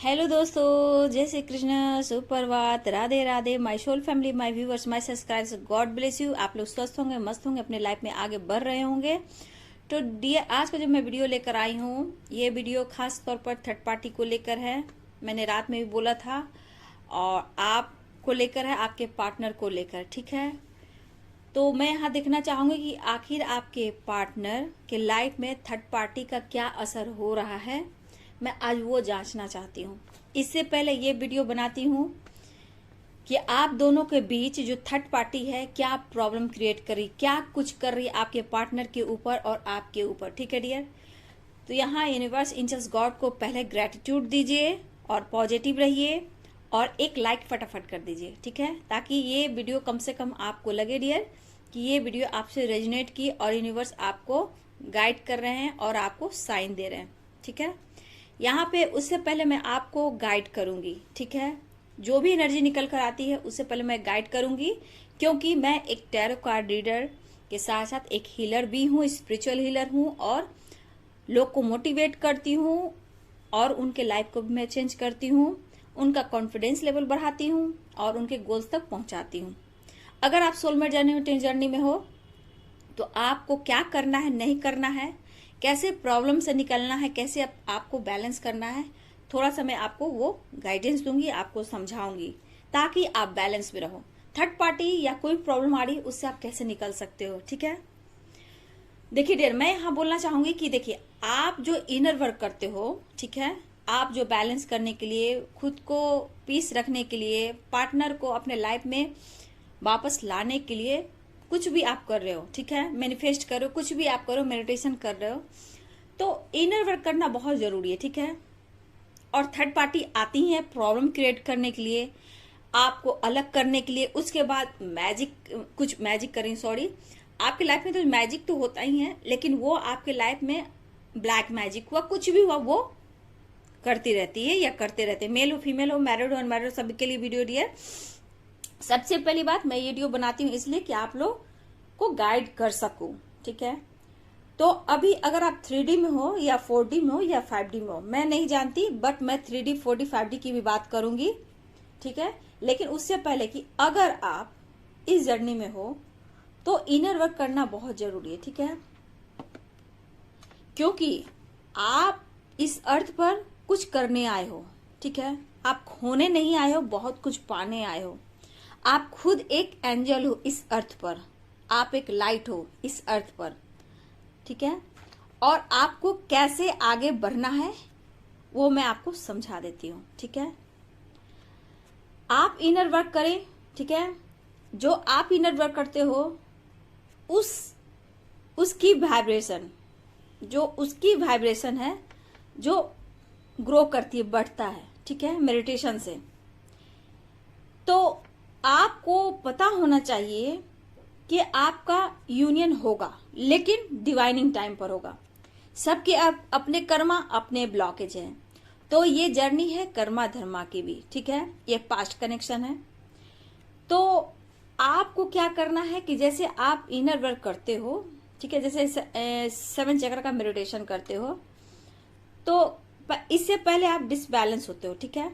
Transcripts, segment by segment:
Hello दोस्तों, जय श्री कृष्ण, सुप्रभात, Radhe Radhe. My soul family, my viewers, my subscribers, God bless you. आप लोग स्वस्थ होंगे, मस्त होंगे, अपने लाइफ में आगे बढ़ रहे होंगे। तो डियर, आज का जो मैं वीडियो लेकर आई हूँ, ये वीडियो खास तौर पर थर्ड पार्टी को लेकर है। मैंने रात में भी बोला था, और आपको लेकर है, आपके पार्टनर को लेकर, ठीक है। तो मैं यहाँ देखना चाहूंगी कि आखिर आपके पार्टनर के लाइफ में थर्ड पार्टी का क्या असर हो रहा है। मैं आज वो जांचना चाहती हूँ। इससे पहले ये वीडियो बनाती हूँ कि आप दोनों के बीच जो थर्ड पार्टी है क्या प्रॉब्लम क्रिएट करी, क्या कुछ कर रही है आपके पार्टनर के ऊपर और आपके ऊपर, ठीक है डियर। तो यहाँ यूनिवर्स, एंजल्स, गॉड को पहले ग्रेटिट्यूड दीजिए और पॉजिटिव रहिए और एक लाइक फटाफट कर दीजिए, ठीक है, ताकि ये वीडियो कम से कम आपको लगे डियर कि ये वीडियो आपसे रेजोनेट की और यूनिवर्स आपको गाइड कर रहे हैं और आपको साइन दे रहे हैं, ठीक है। यहाँ पे उससे पहले मैं आपको गाइड करूंगी, ठीक है। जो भी एनर्जी निकल कर आती है उससे पहले मैं गाइड करूंगी, क्योंकि मैं एक टैरो कार्ड रीडर के साथ साथ एक हीलर भी हूँ, स्पिरिचुअल हीलर हूँ, और लोग को मोटिवेट करती हूँ और उनके लाइफ को भी मैं चेंज करती हूँ, उनका कॉन्फिडेंस लेवल बढ़ाती हूँ और उनके गोल्स तक पहुंचाती हूँ। अगर आप सोलमेट जर्नी में हो तो आपको क्या करना है, नहीं करना है, कैसे प्रॉब्लम से निकलना है, कैसे आपको बैलेंस करना है, थोड़ा सा मैं आपको वो गाइडेंस दूंगी, आपको समझाऊंगी, ताकि आप बैलेंस में रहो। थर्ड पार्टी या कोई प्रॉब्लम आ रही उससे आप कैसे निकल सकते हो, ठीक है। देखिए डियर, मैं यहाँ बोलना चाहूंगी कि देखिए, आप जो इनर वर्क करते हो, ठीक है, आप जो बैलेंस करने के लिए, खुद को पीस रखने के लिए, पार्टनर को अपने लाइफ में वापस लाने के लिए कुछ भी आप कर रहे हो, ठीक है, मैनिफेस्ट करो, कुछ भी आप करो, मेडिटेशन कर रहे हो, तो इनर वर्क करना बहुत जरूरी है, ठीक है। और थर्ड पार्टी आती है प्रॉब्लम क्रिएट करने के लिए, आपको अलग करने के लिए, उसके बाद कुछ मैजिक करें, सॉरी, आपके लाइफ में तो मैजिक तो होता ही है, लेकिन वो आपके लाइफ में ब्लैक मैजिक हुआ, कुछ भी हुआ, वो करती रहती है या करते रहते हैं, मेल हो, फीमेल हो, मैरिड हो, अनमैरिड हो, सभी के लिए वीडियो डियर। सबसे पहली बात, मैं ये वीडियो बनाती हूँ इसलिए कि आप लोग को गाइड कर सकूं, ठीक है। तो अभी अगर आप 3D में हो या 4D में हो या 5D में हो, मैं नहीं जानती, बट मैं 3D 4D 5D की भी बात करूंगी, ठीक है। लेकिन उससे पहले कि अगर आप इस जर्नी में हो तो इनर वर्क करना बहुत जरूरी है, ठीक है, क्योंकि आप इस अर्थ पर कुछ करने आए हो, ठीक है। आप खोने नहीं आए हो, बहुत कुछ पाने आए हो। आप खुद एक एंजल हो इस अर्थ पर, आप एक लाइट हो इस अर्थ पर, ठीक है। और आपको कैसे आगे बढ़ना है वो मैं आपको समझा देती हूँ, ठीक है। आप इनर वर्क करें, ठीक है। जो आप इनर वर्क करते हो उसकी वाइब्रेशन, जो उसकी वाइब्रेशन है, जो ग्रो करती है, बढ़ता है, ठीक है, मेडिटेशन से। तो आपको पता होना चाहिए कि आपका यूनियन होगा, लेकिन डिवाइनिंग टाइम पर होगा। सबके अपने कर्मा, अपने ब्लॉकेज हैं, तो ये जर्नी है कर्मा धर्मा की भी, ठीक है, ये पास्ट कनेक्शन है। तो आपको क्या करना है कि जैसे आप इनर वर्क करते हो, ठीक है, जैसे 7 चक्र का मेडिटेशन करते हो, तो इससे पहले आप डिसबैलेंस होते हो, ठीक है,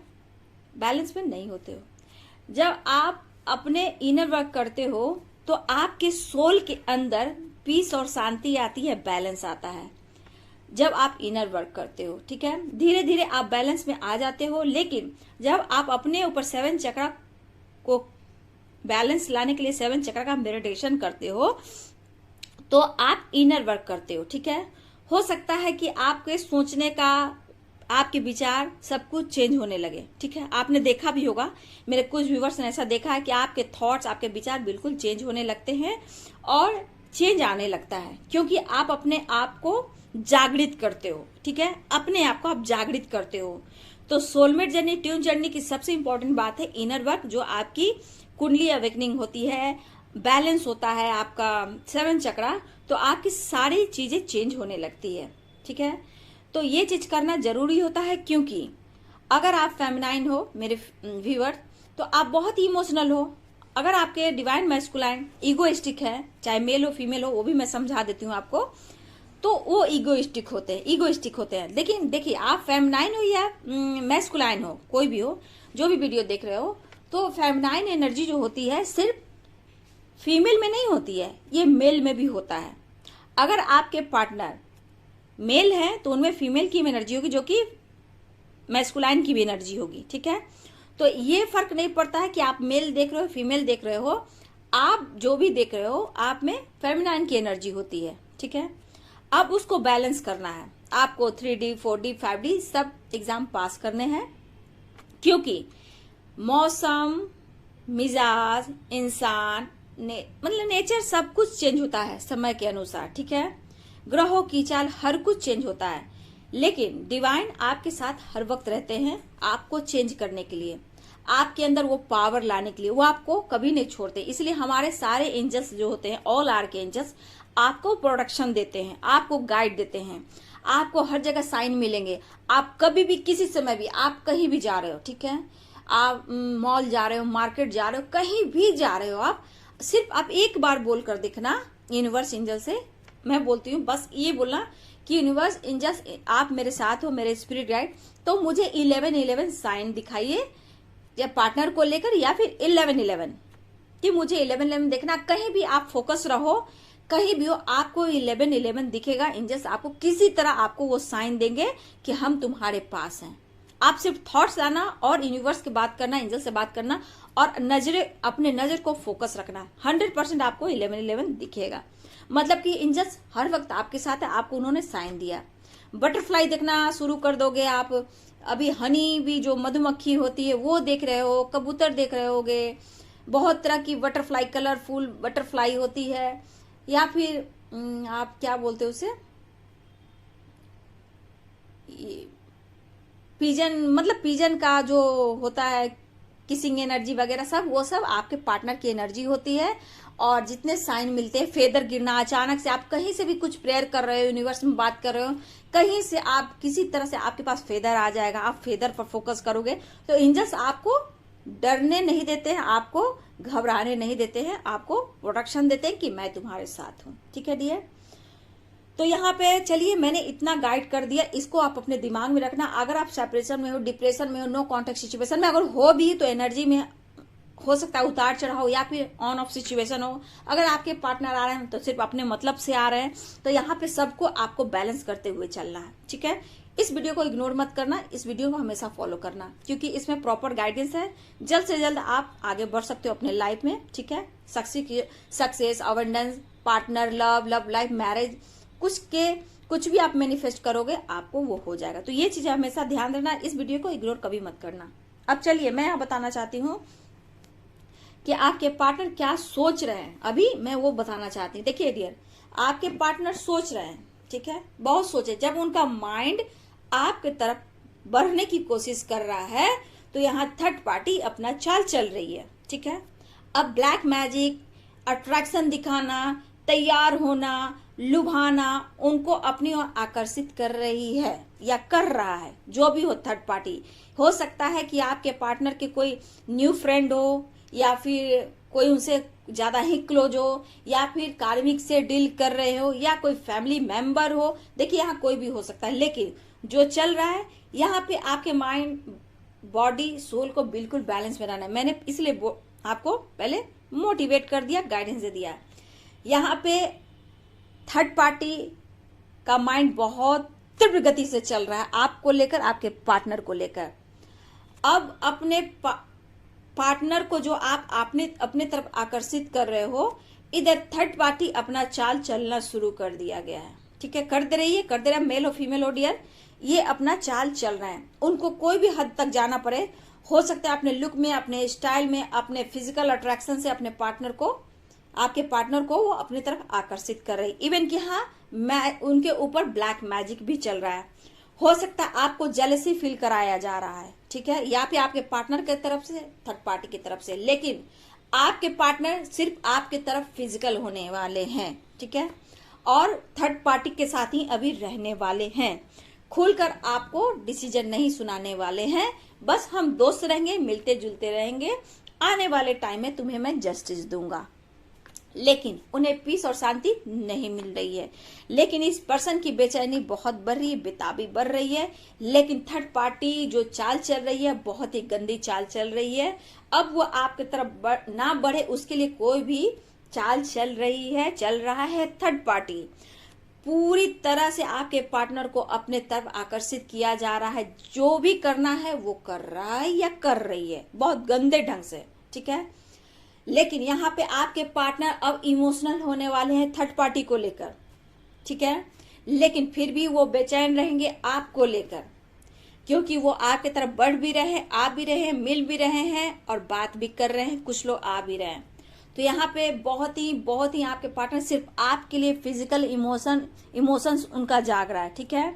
बैलेंस में नहीं होते हो। जब आप अपने इनर वर्क करते हो तो आपके सोल के अंदर पीस और शांति आती है, बैलेंस आता है जब आप इनर वर्क करते हो, ठीक है। धीरे धीरे आप बैलेंस में आ जाते हो, लेकिन जब आप अपने ऊपर 7 चक्र को बैलेंस लाने के लिए 7 चक्र का मेडिटेशन करते हो तो आप इनर वर्क करते हो, ठीक है। हो सकता है कि आपके सोचने का, आपके विचार सब कुछ चेंज होने लगे, ठीक है। आपने देखा भी होगा, मेरे कुछ व्यूवर्स ने ऐसा देखा है कि आपके थॉट्स, आपके विचार बिल्कुल चेंज होने लगते हैं और चेंज आने लगता है, क्योंकि आप अपने आप को जागृत करते हो, ठीक है, अपने आप को आप जागृत करते हो। तो सोलमेट जर्नी, ट्यून जर्नी की सबसे इंपॉर्टेंट बात है इनर वर्क, जो आपकी कुंडली अवेकनिंग होती है, बैलेंस होता है आपका 7 चक्रा, तो आपकी सारी चीजें चेंज होने लगती है, ठीक है। तो ये चीज करना जरूरी होता है, क्योंकि अगर आप फेमिनाइन हो मेरे व्यूअर, तो आप बहुत ही इमोशनल हो। अगर आपके डिवाइन मैस्कुलाइन इगोइस्टिक है, चाहे मेल हो फीमेल हो, वो भी मैं समझा देती हूँ आपको, तो वो ईगोइस्टिक होते हैं। लेकिन देखिए, आप फेमिनाइन हो या मैस्कुलाइन हो, कोई भी हो, जो भी वीडियो देख रहे हो, तो फेमिनाइन एनर्जी जो होती है सिर्फ फीमेल में नहीं होती है, ये मेल में भी होता है। अगर आपके पार्टनर मेल है तो उनमें फीमेल की एनर्जी होगी, जो कि मैस्कुलाइन की भी एनर्जी होगी, ठीक है। तो ये फर्क नहीं पड़ता है कि आप मेल देख रहे हो फीमेल देख रहे हो, आप जो भी देख रहे हो आप में फेमिनाइन की एनर्जी होती है, ठीक है। अब उसको बैलेंस करना है आपको। 3D 4D 5D सब एग्जाम पास करने हैं, क्योंकि मौसम, मिजाज, इंसान मतलब नेचर सब कुछ चेंज होता है समय के अनुसार, ठीक है। ग्रहों की चाल हर कुछ चेंज होता है, लेकिन डिवाइन आपके साथ हर वक्त रहते हैं आपको चेंज करने के लिए, आपके अंदर वो पावर लाने के लिए। वो आपको कभी नहीं छोड़ते। इसलिए हमारे सारे एंजल्स जो होते हैं, ऑल आर्क एंजल्स, आपको प्रोटेक्शन देते हैं, आपको गाइड देते हैं, आपको हर जगह साइन मिलेंगे। आप कभी भी किसी समय भी आप कहीं भी जा रहे हो, ठीक है, आप मॉल जा रहे हो, मार्केट जा रहे हो, कहीं भी जा रहे हो, आप सिर्फ आप एक बार बोल कर देखना यूनिवर्स एंजल से, मैं बोलती हूँ बस ये बोलना कि यूनिवर्स एंजल्स आप मेरे साथ हो, मेरे स्पिरिट गाइड, तो मुझे 11-11 साइन दिखाइए, या पार्टनर को लेकर या फिर 11-11, कि मुझे 11-11 देखना। कहीं भी आप फोकस रहो, कहीं भी हो, आपको 11-11 दिखेगा। एंजल्स आपको किसी तरह आपको वो साइन देंगे कि हम तुम्हारे पास हैं। आप सिर्फ थॉट्स लाना और यूनिवर्स की बात करना, एंजल से बात करना, और अपने नजर को फोकस रखना। 100% आपको 11-11 दिखेगा। मतलब कि एंजल्स हर वक्त आपके साथ है, आपको उन्होंने साइन दिया। बटरफ्लाई देखना शुरू कर दोगे आप। अभी हनी भी जो मधुमक्खी होती है वो देख रहे हो, कबूतर देख रहे होगे, बहुत तरह की बटरफ्लाई, कलरफुल बटरफ्लाई होती है, या फिर आप क्या बोलते हो उसे, पिजन, मतलब पिजन का जो होता है किसिंग एनर्जी वगैरह, सब वो सब आपके पार्टनर की एनर्जी होती है। और जितने साइन मिलते हैं, फेदर गिरना, अचानक से आप कहीं से भी कुछ प्रेयर कर रहे हो, यूनिवर्स में बात कर रहे हो, कहीं से आप किसी तरह से आपके पास फेदर आ जाएगा, आप फेदर पर फोकस करोगे तो एंजल्स आपको डरने नहीं देते हैं, आपको घबराने नहीं देते हैं, आपको प्रोटेक्शन देते हैं कि मैं तुम्हारे साथ हूं, ठीक है डियर। तो यहाँ पे चलिए मैंने इतना गाइड कर दिया, इसको आप अपने दिमाग में रखना। अगर आप सेपरेशन में हो, डिप्रेशन में हो, नो कॉन्टेक्ट सिचुएशन में अगर हो भी, तो एनर्जी में हो सकता है उतार चढ़ाव या फिर ऑन ऑफ सिचुएशन हो। अगर आपके पार्टनर आ रहे हैं तो सिर्फ अपने मतलब से आ रहे हैं, तो यहाँ पे सबको आपको बैलेंस करते हुए चलना है, ठीक है। इस वीडियो को इग्नोर मत करना, इस वीडियो को हमेशा फॉलो करना, क्योंकि इसमें प्रॉपर गाइडेंस है। जल्द से जल्द आप आगे बढ़ सकते हो अपने लाइफ में, ठीक है। Success, abundance, partner, love life, marriage, कुछ भी आप मैनिफेस्ट करोगे आपको वो हो जाएगा। तो ये चीजें हमेशा ध्यान रखना, इस वीडियो को इग्नोर कभी मत करना। अब चलिए मैं यहाँ बताना चाहती हूँ कि आपके पार्टनर क्या सोच रहे हैं, अभी मैं वो बताना चाहती हूँ। देखिए डियर, आपके पार्टनर सोच रहे हैं, ठीक है, बहुत सोचे। जब उनका माइंड आपके तरफ बढ़ने की कोशिश कर रहा है, तो यहाँ थर्ड पार्टी अपना चाल चल रही है, ठीक है। अब ब्लैक मैजिक, अट्रैक्शन दिखाना, तैयार होना, लुभाना, उनको अपनी ओर आकर्षित कर रही है या कर रहा है, जो भी हो थर्ड पार्टी। हो सकता है कि आपके पार्टनर के कोई न्यू फ्रेंड हो, या फिर कोई उनसे ज्यादा ही क्लोज हो, या फिर कार्मिक से डील कर रहे हो, या कोई फैमिली मेंबर हो। देखिए यहाँ कोई भी हो सकता है, लेकिन जो चल रहा है यहाँ पे आपके माइंड, बॉडी, सोल को बिल्कुल बैलेंस में रहना है। मैंने इसलिए आपको पहले मोटिवेट कर दिया, गाइडेंस दे दिया। यहाँ पे थर्ड पार्टी का माइंड बहुत तीव्र गति से चल रहा है आपको लेकर, आपके पार्टनर को लेकर। अब अपने पार्टनर को जो आप अपने तरफ आकर्षित कर रहे हो, इधर थर्ड पार्टी अपना चाल चलना शुरू कर दिया गया है, ठीक है। कर दे रहा है, मेल हो फीमेल हो डियर, ये अपना चाल चल रहा है। उनको कोई भी हद तक जाना पड़े, हो सकता है अपने लुक में, अपने स्टाइल में, अपने फिजिकल अट्रैक्शन से अपने पार्टनर को, आपके पार्टनर को वो अपनी तरफ आकर्षित कर रही। इवन कि हाँ, उनके ऊपर ब्लैक मैजिक भी चल रहा है। हो सकता है आपको जेलसी फील कराया जा रहा है, ठीक है, या फिर आपके पार्टनर की तरफ से, थर्ड पार्टी की तरफ से। लेकिन आपके पार्टनर सिर्फ आपके तरफ फिजिकल होने वाले हैं, ठीक है, और थर्ड पार्टी के साथ ही अभी रहने वाले हैं। खुलकर आपको डिसीजन नहीं सुनाने वाले हैं, बस हम दोस्त रहेंगे, मिलते जुलते रहेंगे। आने वाले टाइम में तुम्हें मैं जस्टिस दूंगा। लेकिन उन्हें पीस और शांति नहीं मिल रही है। लेकिन इस पर्सन की बेचैनी बहुत बढ़ रही है, बेताबी बढ़ रही है। लेकिन थर्ड पार्टी जो चाल चल रही है, बहुत ही गंदी चाल चल रही है। अब वो आपकी तरफ ना बढ़े उसके लिए कोई भी चाल चल रहा है। थर्ड पार्टी पूरी तरह से आपके पार्टनर को अपने तरफ आकर्षित किया जा रहा है। जो भी करना है वो कर रहा है या कर रही है, बहुत गंदे ढंग से, ठीक है। लेकिन यहाँ पे आपके पार्टनर अब इमोशनल होने वाले हैं थर्ड पार्टी को लेकर, ठीक है। लेकिन फिर भी वो बेचैन रहेंगे आपको लेकर, क्योंकि वो आपके तरफ बढ़ भी रहे हैं, आ भी रहे हैं, मिल भी रहे हैं और बात भी कर रहे हैं, कुछ लोग आ भी रहे हैं। तो यहाँ पे बहुत ही आपके पार्टनर सिर्फ आपके लिए फिजिकल इमोशंस उनका जाग रहा है, ठीक है।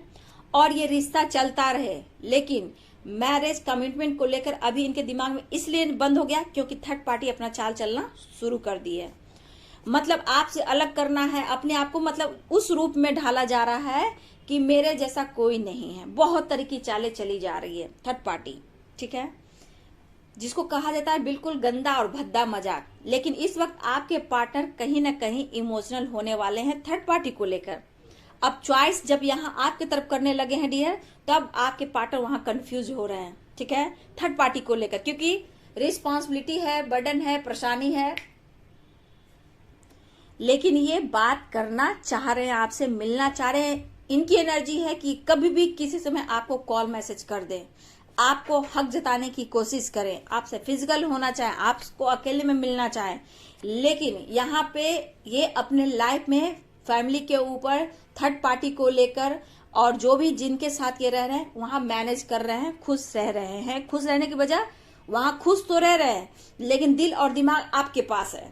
और ये रिश्ता चलता रहे, लेकिन मैरिज कमिटमेंट को लेकर अभी इनके दिमाग में इसलिए बंद हो गया क्योंकि थर्ड पार्टी अपना चाल चलना शुरू कर दी है। मतलब आपसे अलग करना है अपने आप को, मतलब उस रूप में ढाला जा रहा है कि मेरे जैसा कोई नहीं है। बहुत तरह की चालें चली जा रही है थर्ड पार्टी, ठीक है, जिसको कहा जाता है बिल्कुल गंदा और भद्दा मजाक। लेकिन इस वक्त आपके पार्टनर कहीं ना कहीं इमोशनल होने वाले हैं थर्ड पार्टी को लेकर। अब चॉइस जब यहाँ आपके तरफ करने लगे हैं डियर, तब आपके पार्टनर वहां कंफ्यूज हो रहे हैं, ठीक है, थर्ड पार्टी को लेकर, क्योंकि रिस्पॉन्सिबिलिटी है, बर्डन है, परेशानी है। लेकिन ये बात करना चाह रहे हैं, आपसे मिलना चाह रहे हैं। इनकी एनर्जी है कि कभी भी किसी समय आपको कॉल मैसेज कर दें, आपको हक जताने की कोशिश करें, आपसे फिजिकल होना चाहे, आपको अकेले में मिलना चाहे। लेकिन यहाँ पे ये अपने लाइफ में फैमिली के ऊपर थर्ड पार्टी को लेकर और जो भी जिनके साथ ये रह रहे हैं वहां मैनेज कर रहे हैं, खुश रह रहे हैं। खुश रहने की वजह वहां खुश तो रह रहे हैं, लेकिन दिल और दिमाग आपके पास है।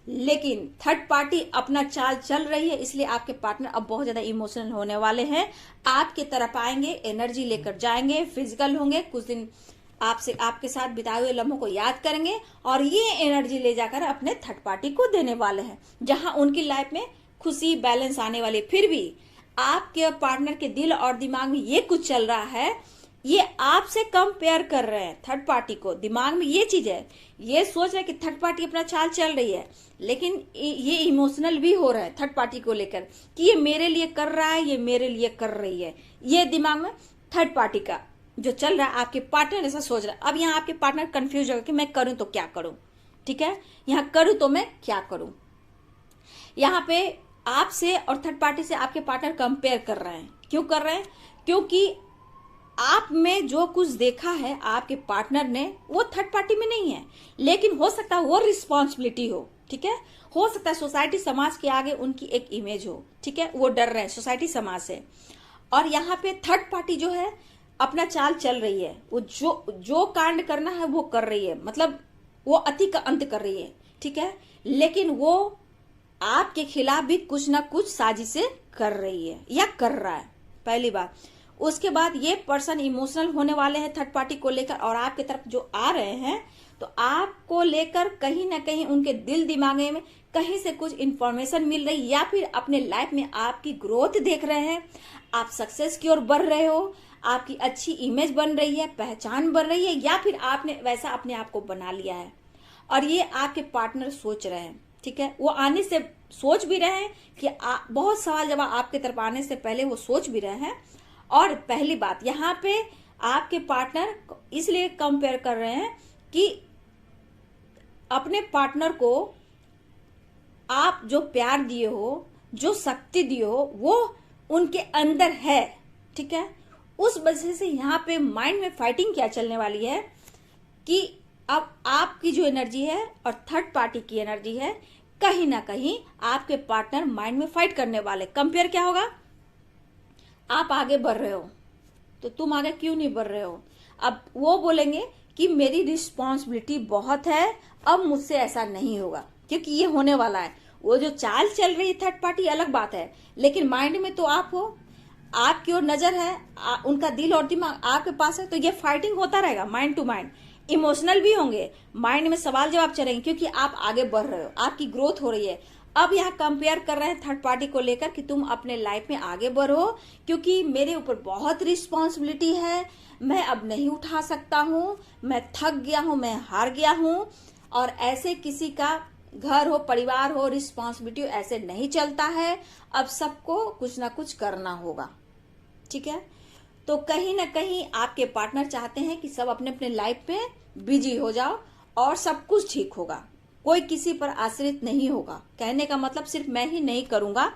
लेकिन थर्ड पार्टी अपना चाल चल रही है, इसलिए आपके पार्टनर अब बहुत ज्यादा इमोशनल होने वाले हैं। आपके तरफ आएंगे, एनर्जी लेकर जाएंगे, फिजिकल होंगे, कुछ दिन आपके साथ बिताए हुए लम्हों को याद करेंगे और ये एनर्जी ले जाकर अपने थर्ड पार्टी को देने वाले हैं, जहां उनकी लाइफ में खुशी बैलेंस आने वाली। फिर भी आपके पार्टनर के दिल और दिमाग में ये कुछ चल रहा है, ये आपसे कंपेयर कर रहे हैं थर्ड पार्टी को। दिमाग में ये चीज है, ये सोच रहे हैं कि थर्ड पार्टी अपना चाल चल रही है, लेकिन ये इमोशनल भी हो रहा है थर्ड पार्टी को लेकर कि ये मेरे लिए कर रहा है, ये मेरे लिए कर रही है। ये दिमाग में थर्ड पार्टी का जो चल रहा है, आपके पार्टनर ऐसा सोच रहा है। अब यहाँ आपके पार्टनर कंफ्यूज होगा कि मैं करूं तो क्या करूं, ठीक है, यहाँ करूं तो मैं क्या करूं। यहाँ पे आपसे और थर्ड पार्टी से आपके पार्टनर कंपेयर कर रहे हैं। क्यों कर रहे हैं? क्योंकि आप में जो कुछ देखा है आपके पार्टनर ने, वो थर्ड पार्टी में नहीं है। लेकिन हो सकता है वो रिस्पॉन्सिबिलिटी हो, ठीक है, हो सकता है सोसाइटी समाज के आगे उनकी एक इमेज हो, ठीक है, वो डर रहे हैं सोसाइटी समाज से। और यहाँ पे थर्ड पार्टी जो है अपना चाल चल रही है, वो जो कांड करना है वो कर रही है, मतलब वो अति का अंत कर रही है, ठीक है। लेकिन वो आपके खिलाफ भी कुछ ना कुछ साजिशें कर रही है या कर रहा है, पहली बात। उसके बाद ये पर्सन इमोशनल होने वाले हैं थर्ड पार्टी को लेकर और आपके तरफ जो आ रहे हैं, तो आपको लेकर कहीं ना कहीं उनके दिल दिमाग में कहीं से कुछ इंफॉर्मेशन मिल रही, या फिर अपने लाइफ में आपकी ग्रोथ देख रहे हैं, आप सक्सेस की ओर बढ़ रहे हो, आपकी अच्छी इमेज बन रही है, पहचान बन रही है, या फिर आपने वैसा अपने आप को बना लिया है। और ये आपके पार्टनर सोच रहे हैं, ठीक है, वो आने से सोच भी रहे हैं कि बहुत सवाल जवाब आपके तरफ आने से पहले वो सोच भी रहे हैं। और पहली बात यहाँ पे आपके पार्टनर इसलिए कंपेयर कर रहे हैं कि अपने पार्टनर को आप जो प्यार दिए हो, जो शक्ति दिए हो, वो उनके अंदर है, ठीक है। उस वजह से यहाँ पे माइंड में फाइटिंग क्या चलने वाली है कि अब आपकी जो एनर्जी है और थर्ड पार्टी की एनर्जी है, कहीं ना कहीं आपके पार्टनर माइंड में फाइट करने वाले। कंपेयर क्या होगा? आप आगे बढ़ रहे हो तो तुम आगे क्यों नहीं बढ़ रहे हो। अब वो बोलेंगे कि मेरी रिस्पॉन्सिबिलिटी बहुत है, अब मुझसे ऐसा नहीं होगा, क्योंकि ये होने वाला है। वो जो चाल चल रही है थर्ड पार्टी अलग बात है, लेकिन माइंड में तो आप हो, आपकी ओर नजर है, उनका दिल और दिमाग आपके पास है, तो ये फाइटिंग होता रहेगा माइंड टू माइंड। इमोशनल भी होंगे, माइंड में सवाल जवाब चलेंगे, क्योंकि आप आगे बढ़ रहे हो, आपकी ग्रोथ हो रही है। अब यहाँ कंपेयर कर रहे हैं थर्ड पार्टी को लेकर कि तुम अपने लाइफ में आगे बढ़ो, क्योंकि मेरे ऊपर बहुत रिस्पॉन्सिबिलिटी है, मैं अब नहीं उठा सकता हूँ, मैं थक गया हूँ, मैं हार गया हूँ। और ऐसे किसी का घर हो, परिवार हो, रिस्पॉन्सिबिलिटी ऐसे नहीं चलता है। अब सबको कुछ ना कुछ करना होगा, ठीक है। तो कहीं ना कहीं आपके पार्टनर चाहते हैं कि सब अपने अपने लाइफ में बिजी हो जाओ और सब कुछ ठीक होगा, कोई किसी पर आश्रित नहीं होगा। कहने का मतलब सिर्फ मैं ही नहीं करूंगा,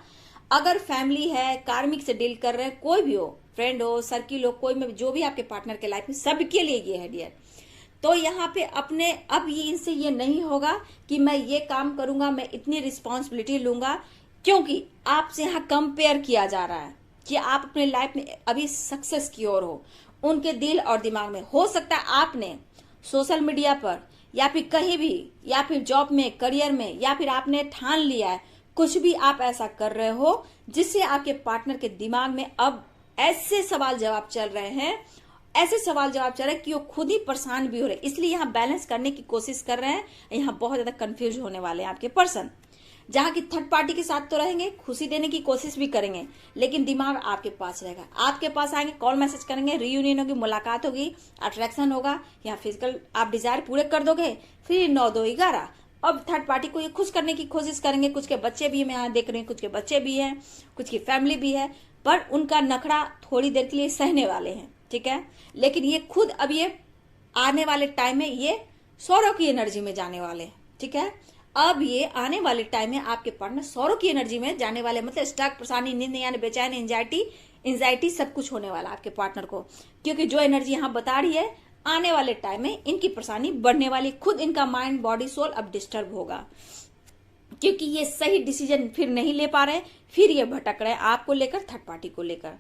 अगर फैमिली है, कार्मिक से डील कर रहे हैं, कोई भी हो, फ्रेंड हो, सर्किल हो, कोई में जो भी आपके पार्टनर के लाइफ में, सबके लिए ये है डियर। तो यहाँ पे अपने अब ये इनसे ये नहीं होगा कि मैं ये काम करूंगा, मैं इतनी रिस्पॉन्सिबिलिटी लूंगा, क्योंकि आपसे यहाँ कंपेयर किया जा रहा है कि आप अपने लाइफ में अभी सक्सेस की ओर हो। उनके दिल और दिमाग में हो सकता है आपने सोशल मीडिया पर या फिर कहीं भी, या फिर जॉब में, करियर में, या फिर आपने ठान लिया है कुछ भी आप ऐसा कर रहे हो जिससे आपके पार्टनर के दिमाग में अब ऐसे सवाल जवाब चल रहे हैं, ऐसे सवाल जवाब चल रहे हैं कि वो खुद ही परेशान भी हो रहे हैं। इसलिए यहाँ बैलेंस करने की कोशिश कर रहे हैं। यहाँ बहुत ज्यादा कंफ्यूज होने वाले हैं आपके पर्सन, जहाँ की थर्ड पार्टी के साथ तो रहेंगे, खुशी देने की कोशिश भी करेंगे, लेकिन दिमाग आपके पास रहेगा। आपके पास आएंगे, कॉल मैसेज करेंगे, रियूनियन होगी, मुलाकात होगी, अट्रैक्शन होगा, यहाँ फिजिकल आप डिजायर पूरे कर दोगे, फिर 9 2 11। अब थर्ड पार्टी को ये खुश करने की कोशिश करेंगे। कुछ के बच्चे भी मैं यहाँ देख रही हूँ, कुछ के बच्चे भी हैं, कुछ की फैमिली भी है, पर उनका नखरा थोड़ी देर के लिए सहने वाले हैं, ठीक है। लेकिन ये खुद अब ये आने वाले टाइम में ये सौरव की एनर्जी में जाने वाले हैं, ठीक है। अब ये आने वाले टाइम में आपके पार्टनर सौरव की एनर्जी में जाने वाले, मतलब स्टक, परेशानी, नींद नहीं आने, बेचैनी, एंजाइटी सब कुछ होने वाला आपके पार्टनर को, क्योंकि जो एनर्जी यहाँ बता रही है आने वाले टाइम में इनकी परेशानी बढ़ने वाली। खुद इनका माइंड, बॉडी, सोल अब डिस्टर्ब होगा, क्योंकि ये सही डिसीजन फिर नहीं ले पा रहे, फिर ये भटक रहे हैं आपको लेकर, थर्ड पार्टी को लेकर।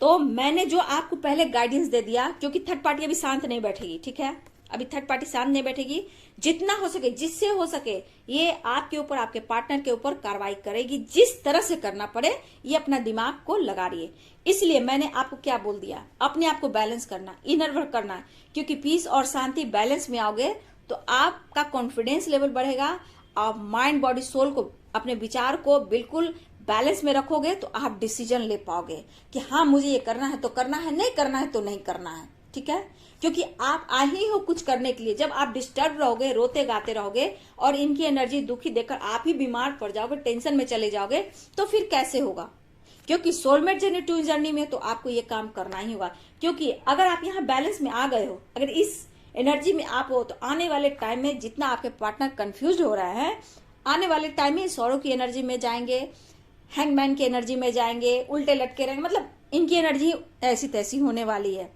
तो मैंने जो आपको पहले गाइडेंस दे दिया, क्योंकि थर्ड पार्टी अभी शांत नहीं बैठेगी, ठीक है। अभी थर्ड पार्टी शांत नहीं बैठेगी, जितना हो सके, जिससे हो सके, ये आपके ऊपर, आपके पार्टनर के ऊपर कार्रवाई करेगी, जिस तरह से करना पड़े ये अपना दिमाग को लगा रही है। इसलिए मैंने आपको क्या बोल दिया, अपने आप को बैलेंस करना, इनर वर्क करना, क्योंकि पीस और शांति, बैलेंस में आओगे तो आपका कॉन्फिडेंस लेवल बढ़ेगा। आप माइंड, बॉडी, सोल को, अपने विचार को बिल्कुल बैलेंस में रखोगे तो आप डिसीजन ले पाओगे कि हाँ मुझे ये करना है तो करना है, नहीं करना है तो नहीं करना है, ठीक है। क्योंकि आप आए ही हो कुछ करने के लिए। जब आप डिस्टर्ब रहोगे, रोते गाते रहोगे और इनकी एनर्जी दुखी देखकर आप ही बीमार पड़ जाओगे, टेंशन में चले जाओगे, तो फिर कैसे होगा। क्योंकि सोलमेट जर्नी, ट्विन जर्नी में तो आपको ये काम करना ही होगा। क्योंकि अगर आप यहाँ बैलेंस में आ गए हो, अगर इस एनर्जी में आप हो, तो आने वाले टाइम में जितना आपके पार्टनर कंफ्यूज हो रहा है, आने वाले टाइम में सौरव की एनर्जी में जाएंगे, हैंगमैन की एनर्जी में जाएंगे, उल्टे लटके रहेंगे, मतलब इनकी एनर्जी ऐसी तैसी होने वाली है।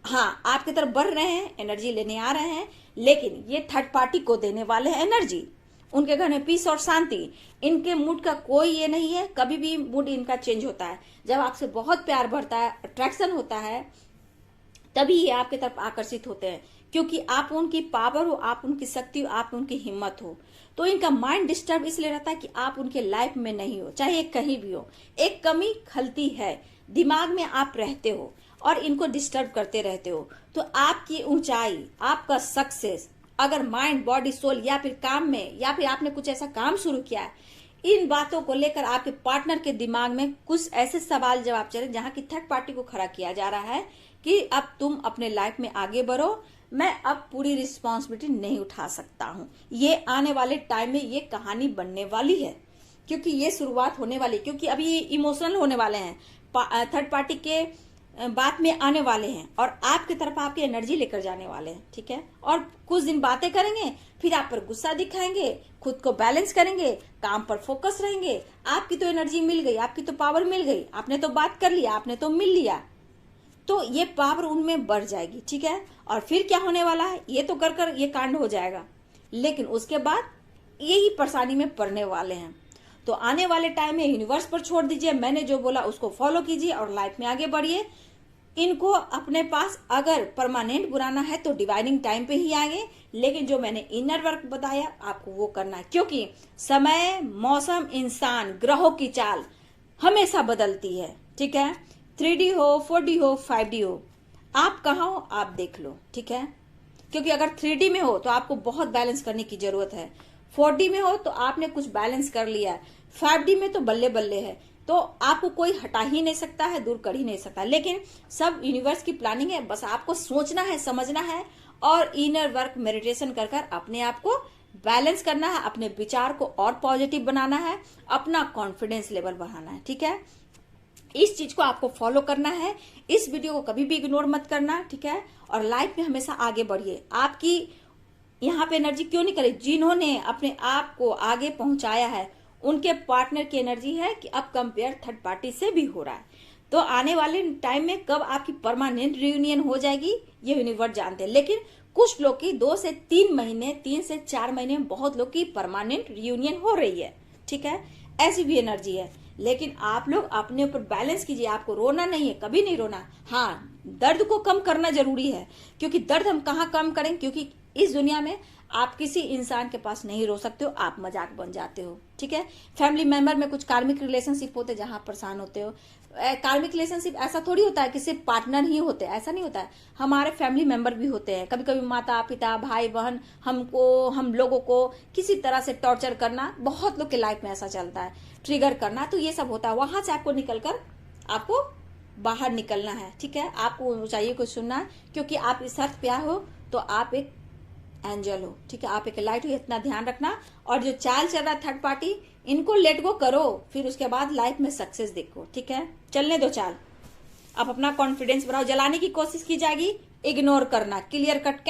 हाँ, आपकी तरफ बढ़ रहे हैं, एनर्जी लेने आ रहे हैं, लेकिन ये थर्ड पार्टी को देने वाले हैं एनर्जी। उनके घर में पीस और शांति, इनके मूड का कोई ये नहीं है, कभी भी मूड इनका चेंज होता है। जब आपसे बहुत प्यार बढ़ता है, अट्रैक्शन होता है, तभी ये आपके तरफ आकर्षित होते हैं, क्योंकि आप उनकी पावर हो, आप उनकी शक्ति हो, आप उनकी हिम्मत हो। तो इनका माइंड डिस्टर्ब इसलिए रहता है कि आप उनके लाइफ में नहीं हो, चाहे ये कहीं भी हो। एक कमी खलती है, दिमाग में आप रहते हो और इनको डिस्टर्ब करते रहते हो। तो आपकी ऊंचाई, आपका सक्सेस, अगर माइंड, बॉडी, सोल या फिर काम में, या फिर आपने कुछ ऐसा काम शुरू किया है, इन बातों को लेकर आपके पार्टनर के दिमाग में कुछ ऐसे सवाल जवाब चले जहां की थर्ड पार्टी को खड़ा किया जा रहा है कि अब तुम अपने लाइफ में आगे बढ़ो, मैं अब पूरी रिस्पॉन्सिबिलिटी नहीं उठा सकता हूँ। ये आने वाले टाइम में ये कहानी बनने वाली है, क्योंकि ये शुरुआत होने वाली, क्योंकि अभी ये इमोशनल होने वाले हैं, थर्ड पार्टी के बात में आने वाले हैं और आपकी तरफ आपकी एनर्जी लेकर जाने वाले हैं, ठीक है। और कुछ दिन बातें करेंगे, फिर आप पर गुस्सा दिखाएंगे, खुद को बैलेंस करेंगे, काम पर फोकस रहेंगे। आपकी तो एनर्जी मिल गई, आपकी तो पावर मिल गई, आपने तो बात कर लिया, आपने तो मिल लिया, तो ये पावर उनमें बढ़ जाएगी, ठीक है। और फिर क्या होने वाला है, ये तो कर कर ये कांड हो जाएगा, लेकिन उसके बाद यही परेशानी में पड़ने वाले हैं। तो आने वाले टाइम में यूनिवर्स पर छोड़ दीजिए, मैंने जो बोला उसको फॉलो कीजिए और लाइफ में आगे बढ़िए। इनको अपने पास अगर परमानेंट बुलाना है तो डिवाइनिंग टाइम पे ही आएंगे, लेकिन जो मैंने इनर वर्क बताया आपको वो करना है, क्योंकि समय, मौसम, इंसान, ग्रहों की चाल हमेशा बदलती है, ठीक है। 3D हो, 4D हो, 5D हो, आप कहाँ हो आप देख लो, ठीक है। क्योंकि अगर 3D में हो तो आपको बहुत बैलेंस करने की जरूरत है, 4D में हो तो आपने कुछ बैलेंस कर लिया है, 5D में तो बल्ले बल्ले है, तो आपको कोई हटा ही नहीं सकता है, दूर कर ही नहीं सकता। लेकिन सब यूनिवर्स की प्लानिंग है, बस आपको सोचना है, समझना है और इनर वर्क, मेडिटेशन कर कर अपने आप को बैलेंस करना है, अपने विचार को और पॉजिटिव बनाना है, अपना कॉन्फिडेंस लेवल बढ़ाना है। ठीक है, इस चीज को आपको फॉलो करना है। इस वीडियो को कभी भी इग्नोर मत करना। ठीक है, और लाइफ में हमेशा आगे बढ़िए। आपकी यहाँ पे एनर्जी क्यों नहीं करे, जिन्होंने अपने आप को आगे पहुंचाया है उनके पार्टनर की एनर्जी है कि अब कंपेयर थर्ड पार्टी से भी हो रहा है। तो आने वाले टाइम में कब आपकी परमानेंट रियूनियन हो जाएगी ये यूनिवर्स जानते हैं, लेकिन कुछ लोग की 2 से 3 महीने, 3 से 4 महीने में बहुत लोग की परमानेंट रियूनियन हो रही है। ठीक है, ऐसी भी एनर्जी है, लेकिन आप लोग अपने ऊपर बैलेंस कीजिए। आपको रोना नहीं है, कभी नहीं रोना। हाँ, दर्द को कम करना जरूरी है, क्योंकि दर्द हम कहाँ कम करें, क्योंकि इस दुनिया में आप किसी इंसान के पास नहीं रो सकते हो, आप मजाक बन जाते हो। ठीक है, फैमिली मेंबर में कुछ कार्मिक रिलेशनशिप होते हैं जहां परेशान होते हो। कार्मिक रिलेशनशिप ऐसा थोड़ी होता है कि सिर्फ पार्टनर ही होते हैं, ऐसा नहीं होता है। हमारे फैमिली मेंबर भी होते हैं। कभी कभी माता पिता भाई बहन हम लोगों को किसी तरह से टॉर्चर करना, बहुत लोग के लाइफ में ऐसा चलता है, ट्रिगर करना, तो ये सब होता है। वहां से आपको निकलकर आपको बाहर निकलना है। ठीक है, आपको चाहिए कुछ सुनना है, क्योंकि आप इस अर्थ पे आए हो तो आप एक एंजल हो। ठीक है, आप एक लाइट हो, इतना ध्यान रखना। और जो चाल चल रहा है थर्ड पार्टी, इनको लेट गो करो, फिर उसके बाद लाइफ में सक्सेस देखो। ठीक है, चलने दो चाल। आप अपना कॉन्फिडेंस बढ़ाओ। जलाने की कोशिश की जाएगी, इग्नोर करना, क्लियर कट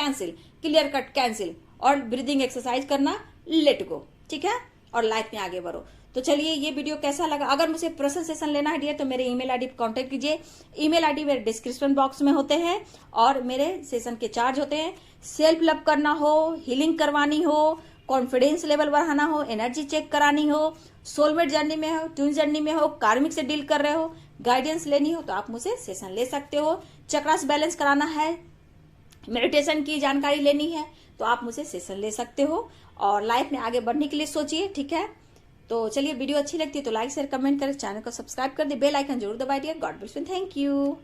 कैंसिल, और ब्रीदिंग एक्सरसाइज करना, लेट गो। ठीक है, और लाइफ में आगे बढ़ो। तो चलिए, ये वीडियो कैसा लगा? अगर मुझे पर्सनल सेशन लेना है डियर, तो मेरे ईमेल आईडी पर कांटेक्ट कीजिए। ईमेल आईडी मेरे डिस्क्रिप्शन बॉक्स में होते हैं, और मेरे सेशन के चार्ज होते हैं। सेल्फ लव करना हो, हीलिंग करवानी हो, कॉन्फिडेंस लेवल बढ़ाना हो, एनर्जी चेक करानी हो, सोलमेट जर्नी में हो, ट्यून जर्नी में हो, कार्मिक से डील कर रहे हो, गाइडेंस लेनी हो, तो आप मुझसे सेशन ले सकते हो। चक्रास बैलेंस कराना है, मेडिटेशन की जानकारी लेनी है, तो आप मुझसे सेशन ले सकते हो। और लाइफ में आगे बढ़ने के लिए सोचिए। ठीक है, तो चलिए, वीडियो अच्छी लगती है तो लाइक शेयर कमेंट करें, चैनल को सब्सक्राइब कर दे, बेल आइकन जरूर दबाइए। God bless you, thank you.